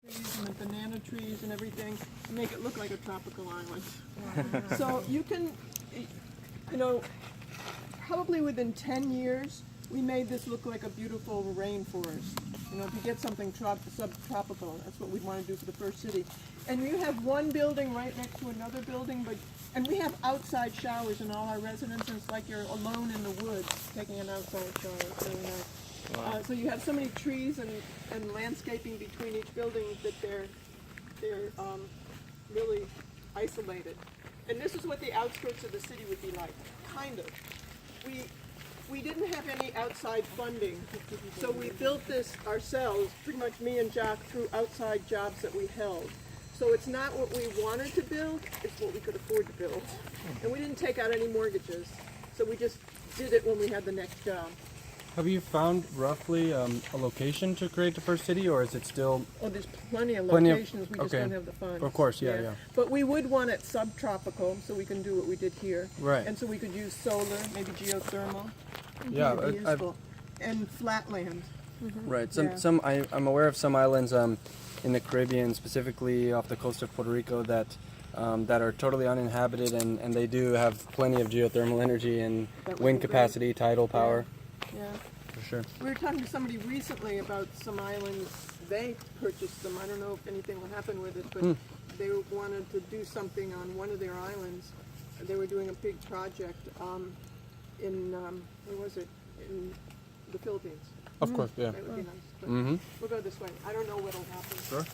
trees and the banana trees and everything to make it look like a tropical island. Wow. So you can, you know, probably within 10 years, we made this look like a beautiful rainforest. You know, if you get something subtropical, that's what we want to do for the first city. And you have one building right next to another building, and we have outside showers in all our residences. It's like you're alone in the woods taking an outside shower. It's really nice. Wow. So you have so many trees and landscaping between each building that they're really isolated. And this is what the outskirts of the city would be like, kind of. We didn't have any outside funding, so we built this ourselves, pretty much me and Jacque, through outside jobs that we held. So it's not what we wanted to build, it's what we could afford to build. And we didn't take out any mortgages, so we just did it when we had the next job. Have you found roughly a location to create the first city, or is it still? Oh, there's plenty of locations, we just don't have the funds. Of course, yeah. But we would want it subtropical, so we can do what we did here. Right. And so we could use solar, maybe geothermal. Yeah, and flatland. Mm-hmm. Right. I'm aware of some islands in the Caribbean, specifically off the coast of Puerto Rico, that are totally uninhabited, and they do have plenty of geothermal energy and wind capacity, tidal power. Yeah. For sure. We were talking to somebody recently about some islands. They purchased them. I don't know if anything will happen with it, but they wanted to do something on one of their islands. They were doing a big project in, where was it? In the Philippines. Of course, yeah. That would be nice. But we'll go this way. I don't know what'll happen. Sure.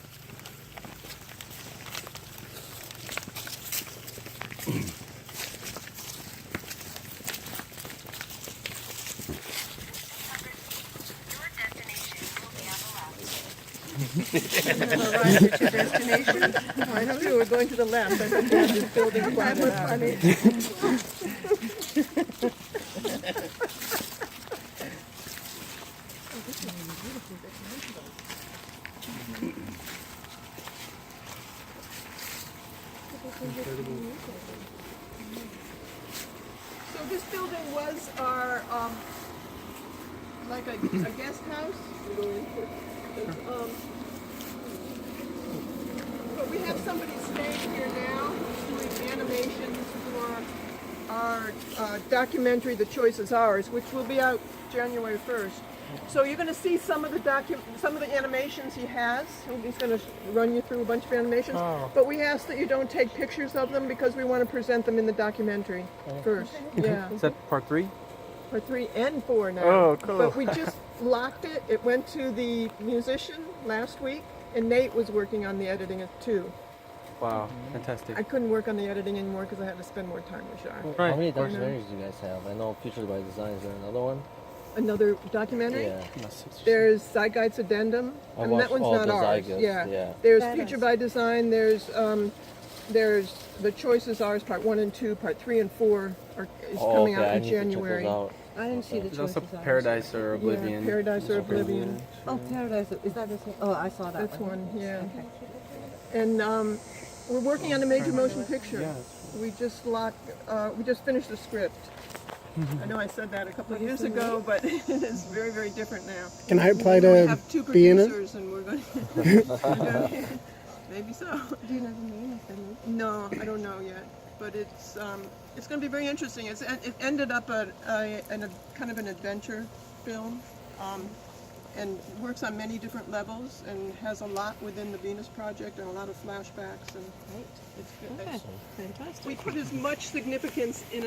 Arrived at your destination? Oh, I know you were going to the left. I think you had this building plan was funny. So this building was our, like a guest house. But we have somebody staying here now doing animations for our documentary, The Choice Is Ours, which will be out January 1st. So you're going to see some of the animations he has. He's going to run you through a bunch of animations. Oh. But we ask that you don't take pictures of them because we want to present them in the documentary first. Yeah. Is that part 3? Part 3 and 4 now. Oh, cool. But we just locked it. It went to the musician last week, and Nate was working on the editing it too. Wow, fantastic. I couldn't work on the editing anymore because I had to spend more time with Jacque. How many documentaries do you guys have? I know Future by Design. Is there another one? Another documentary? Yeah. There's Zeitgeist Addendum. I mean, that one's not ours. Yeah. There's Future by Design. There's The Choice Is Ours, Part 1 and 2. Part 3 and 4 is coming out in January. I didn't see The Choice Is There's also Ours. Paradise or Oblivion. Yeah, Paradise or Oblivion. Oh, Paradise. Is that the same? Oh, I saw that That's one, yeah. Okay. And we're working on a major motion picture. Yeah. We just finished the script. I know I said that a couple of years ago, but it's very, very different now. Can I apply We to have 2 be in it? producers, and we're going to... Maybe so. Do you know the name of the movie? No, I don't know yet, but it's going to be very interesting. It ended up a kind of an adventure film, and works on many different levels, and has a lot within the Venus Project and a lot of flashbacks, and it's good. Okay, fantastic. We put as much significance in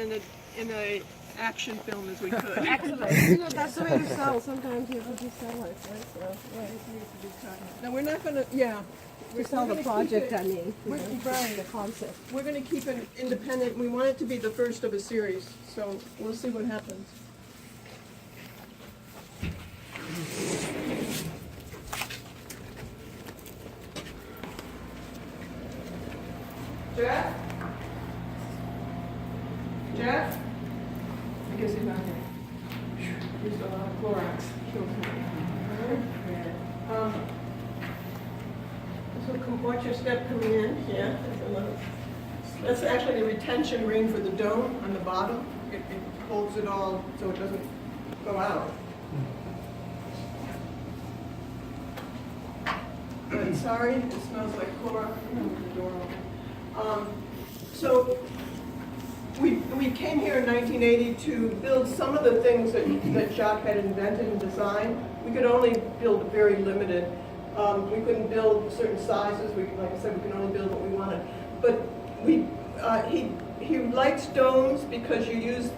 a action film as we could. Excellent. You know, that's the way to sell. Sometimes you have to just sell it, right? So, Now we're not going to, to sell the project, I mean. Right. The concept. We're going to keep it independent. We want it to be the first of a series, so we'll see what happens. Jeff? Jeff? I guess he's not here. He's a lot of Clorox. So watch your step coming in. Yeah. That's actually the retention ring for the dome on the bottom. It holds it all so it doesn't go out. But sorry, it smells like chlorox. The door open. So we came here in 1980 to build some of the things that Jacque had invented and designed. We could only build very limited. We couldn't build certain sizes. Like I said, we could only build what we wanted. But he likes domes because you use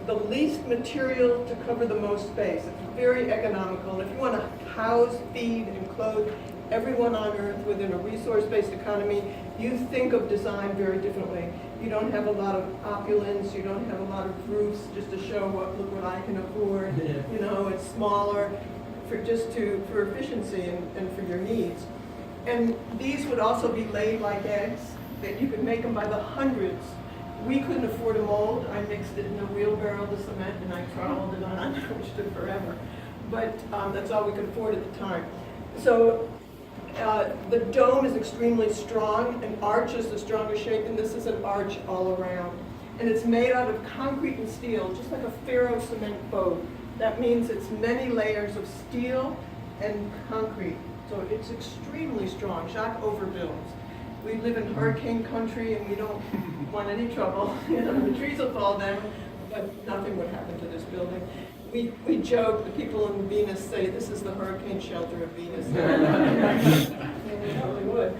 the least material to cover the most space. It's very economical. And if you want to house, feed, and clothe everyone on Earth within a resource-based economy, you think of design very differently. You don't have a lot of opulence. You don't have a lot of roofs just to show look what I can afford. Yeah. You know, it's smaller for efficiency and for your needs. And these would also be laid like eggs, that you could make them by the hundreds. We couldn't afford a mold. I mixed it in a wheelbarrow, the cement, and I troweled it on, which took forever. But that's all we could afford at the time. So the dome is extremely strong. An arch is the strongest shape, and this is an arch all around. And it's made out of concrete and steel, just like a ferro cement boat. That means it's many layers of steel and concrete. So it's extremely strong. Jacque overbuilds. We live in hurricane country and we don't want any trouble. You know, the trees will fall down, but nothing would happen to this building. We joke, the people in Venus say this is the hurricane shelter of Venus. They probably would.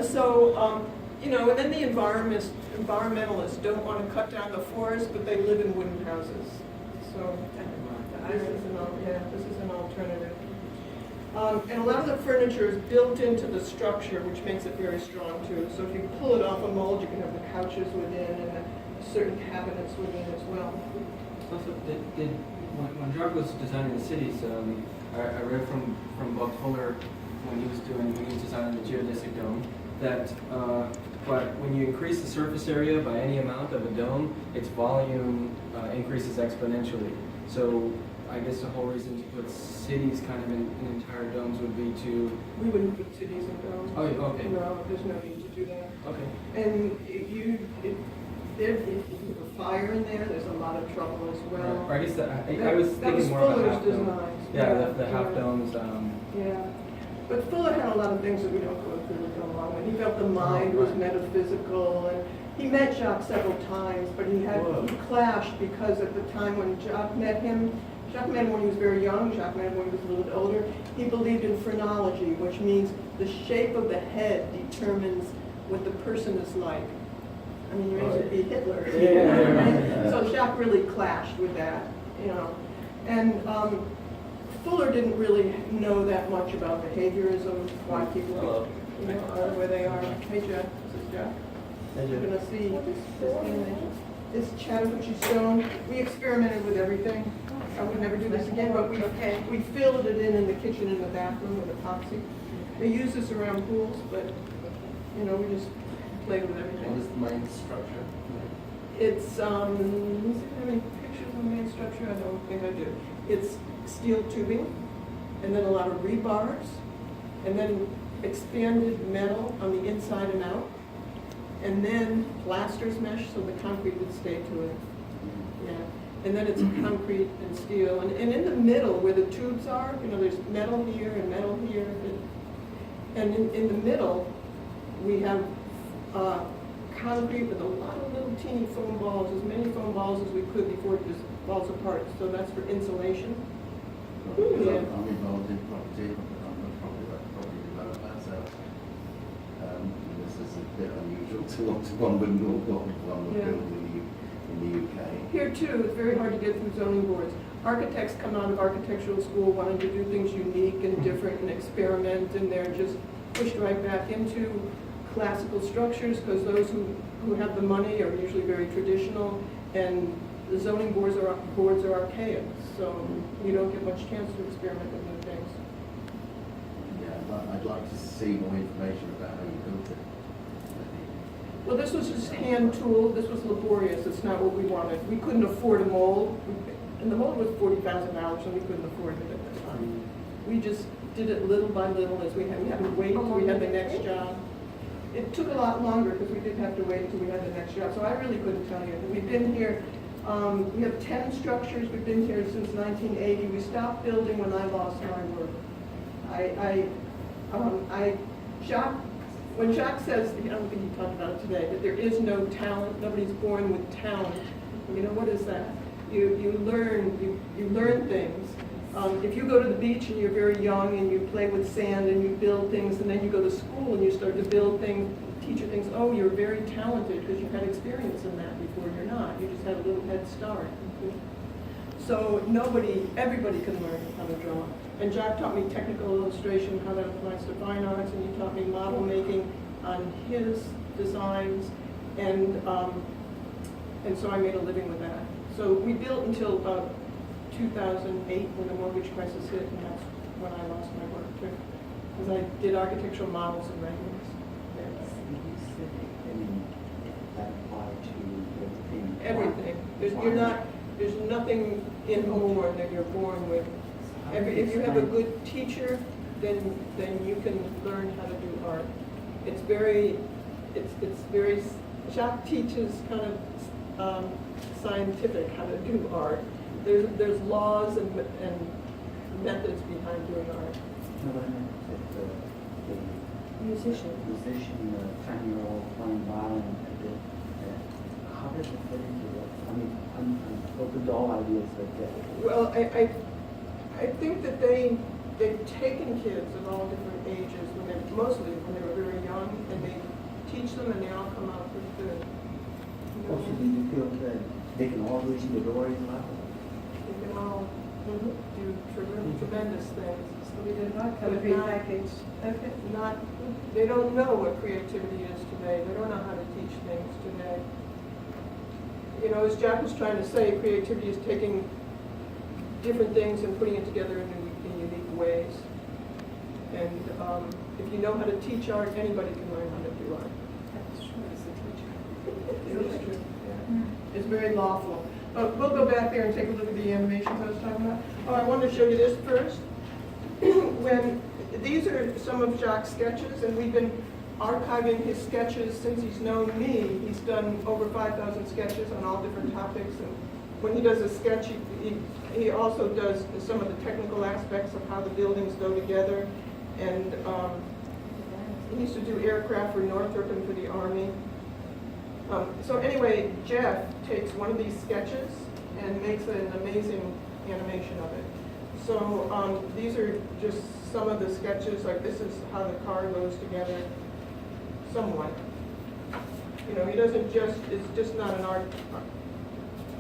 So, you know, and then the environmentalists don't want to cut down the forest, but they live in wooden houses. So this is an alternative. And a lot of the furniture is built into the structure, which makes it very strong too. So if you pull it off a mold, you can have the couches within and the certain cabinets within as well. Also, when Jacque was designing the cities, I read from Bob Fuller when he was designing the geodesic dome that but when you increase the surface area by any amount of a dome, its volume increases exponentially. So I guess the whole reason to put cities kind of in entire domes would be to... We wouldn't put cities in domes. Oh, okay. No, there's no need to do that. Okay. And if you have a fire in there, there's a lot of trouble as well. Right. I guess I was thinking more about half Fuller's dome. designs. Yeah, the half domes. Yeah. But Fuller had a lot of things that we don't go through with along with. He felt the mind was metaphysical, and he met Jacque several times, but he clashed because at the time when Jacque met him when he was very young, Jacque met him when he was a little bit older. He believed in phrenology, which means the shape of the head determines what the person is like. I mean, you're to be Hitler. Yeah. So Jacque really clashed with that, you know. And Fuller didn't really know that much about behaviorism, why people are the way they are. Hey, Jacque, this is Jacque. You're going to see this animation. This Chattahoochee stone. We experimented with everything. I would never do this again, but we filled it in the kitchen and the bathroom with epoxy. They use this around pools, but you know, we just played with everything. What is the main structure? It's let me see if I have any pictures of the main structure. I don't think I do. It's steel tubing, and then a lot of rebars, and then expanded metal on the inside and out, and then plasters mesh so the concrete would stay to it. Yeah. And then it's concrete and steel. And in the middle where the tubes are, you know, there's metal here and metal here. And in the middle, we have concrete with a lot of little teeny foam balls, as many foam balls as we could before it just falls apart. So that's for insulation. Yeah. I'm involved in property. I'm a property developer, so this is a bit unusual to what one would build in the UK. Here too, it's very hard to get through zoning boards. Architects come out of architectural school wanting to do things unique and different and experiment, and they're just pushed right back into classical structures because those who have the money are usually very traditional, and the zoning boards are archaic, so you don't get much chance to experiment with new things. Yeah, I'd like to see more information about how you built it. Well, this was just hand tooled. This was laborious. It's not what we wanted. We couldn't afford a mold, and the mold was $40,000, and we couldn't afford it at the time. We just did it little by little as we had to wait till we had the next job. It took a lot longer because we did have to wait until we had the next job. So I really couldn't tell you. We've been here. We have 10 structures. We've been here since 1980. We stopped building when I lost my work. Jacque, when Jacque says, I don't think he talked about it today, that there is no talent, nobody's born with talent. You know, what is that? You learn things. If you go to the beach and you're very young and you play with sand and you build things, and then you go to school and you start to build things, teacher thinks, oh, you're very talented because you've had experience in that before. You're not. You just had a little head start. So everybody can learn how to draw. And Jacque taught me technical illustration, how that applies to fine arts, and he taught me model making on his designs, and so I made a living with that. So we built until 2008 when the mortgage crisis hit, and that's when I lost my work too, because I did architectural models and renderings. Everything. There's nothing inborn that you're born with. If you have a good teacher, then you can learn how to do art. It's very, Jacque teaches kind of scientific how to do art. There's laws and methods behind doing art. Musician, 10-year-old playing violin. How does it fit into it? I mean, what the doll ideas that Well, I think that they've taken kids of all different ages, mostly when they were very young, and they teach them and they all come out pretty good. Also, do you feel that they can all reach the Dory's level? They can all do tremendous things. So we did not come prepackaged. Okay. They don't know what creativity is today. They don't know how to teach things today. You know, as Jacque was trying to say, creativity is taking different things and putting it together in unique ways. And if you know how to teach art, anybody can learn how to do art. That's true as a teacher. It is true. Yeah. It's very lawful. We'll go back there and take a look at the animations I was talking about. Oh, I wanted to show you this first. These are some of Jacque's sketches, and we've been archiving his sketches since he's known me. He's done over 5,000 sketches on all different topics, and when he does a sketch, he also does some of the technical aspects of how the buildings go together. And he used to do aircraft for Northrop and for the Army. So anyway, Jeff takes one of these sketches and makes an amazing animation of it. So these are just some of the sketches, like this is how the car goes together, somewhat. You know, he doesn't just, it's just not an art,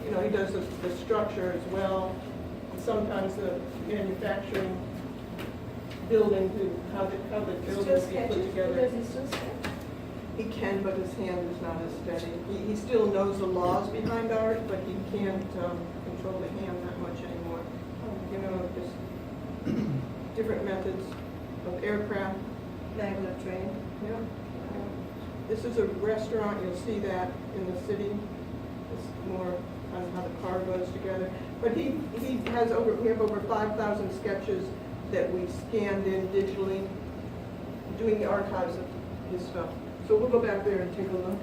you know, he does the structure as well, and sometimes the manufacturing building, how the buildings get put together. Does he still sketch? He can, but his hand is not as steady. He still knows the laws behind art, but he can't control the hand that much anymore. You know, just different methods of aircraft. Maglev train. Yeah. This is a restaurant. You'll see that in the city. It's more on how the car goes together. But he has we have over 5,000 sketches that we scanned in digitally, doing the archives of his stuff. So we'll go back there and take a look.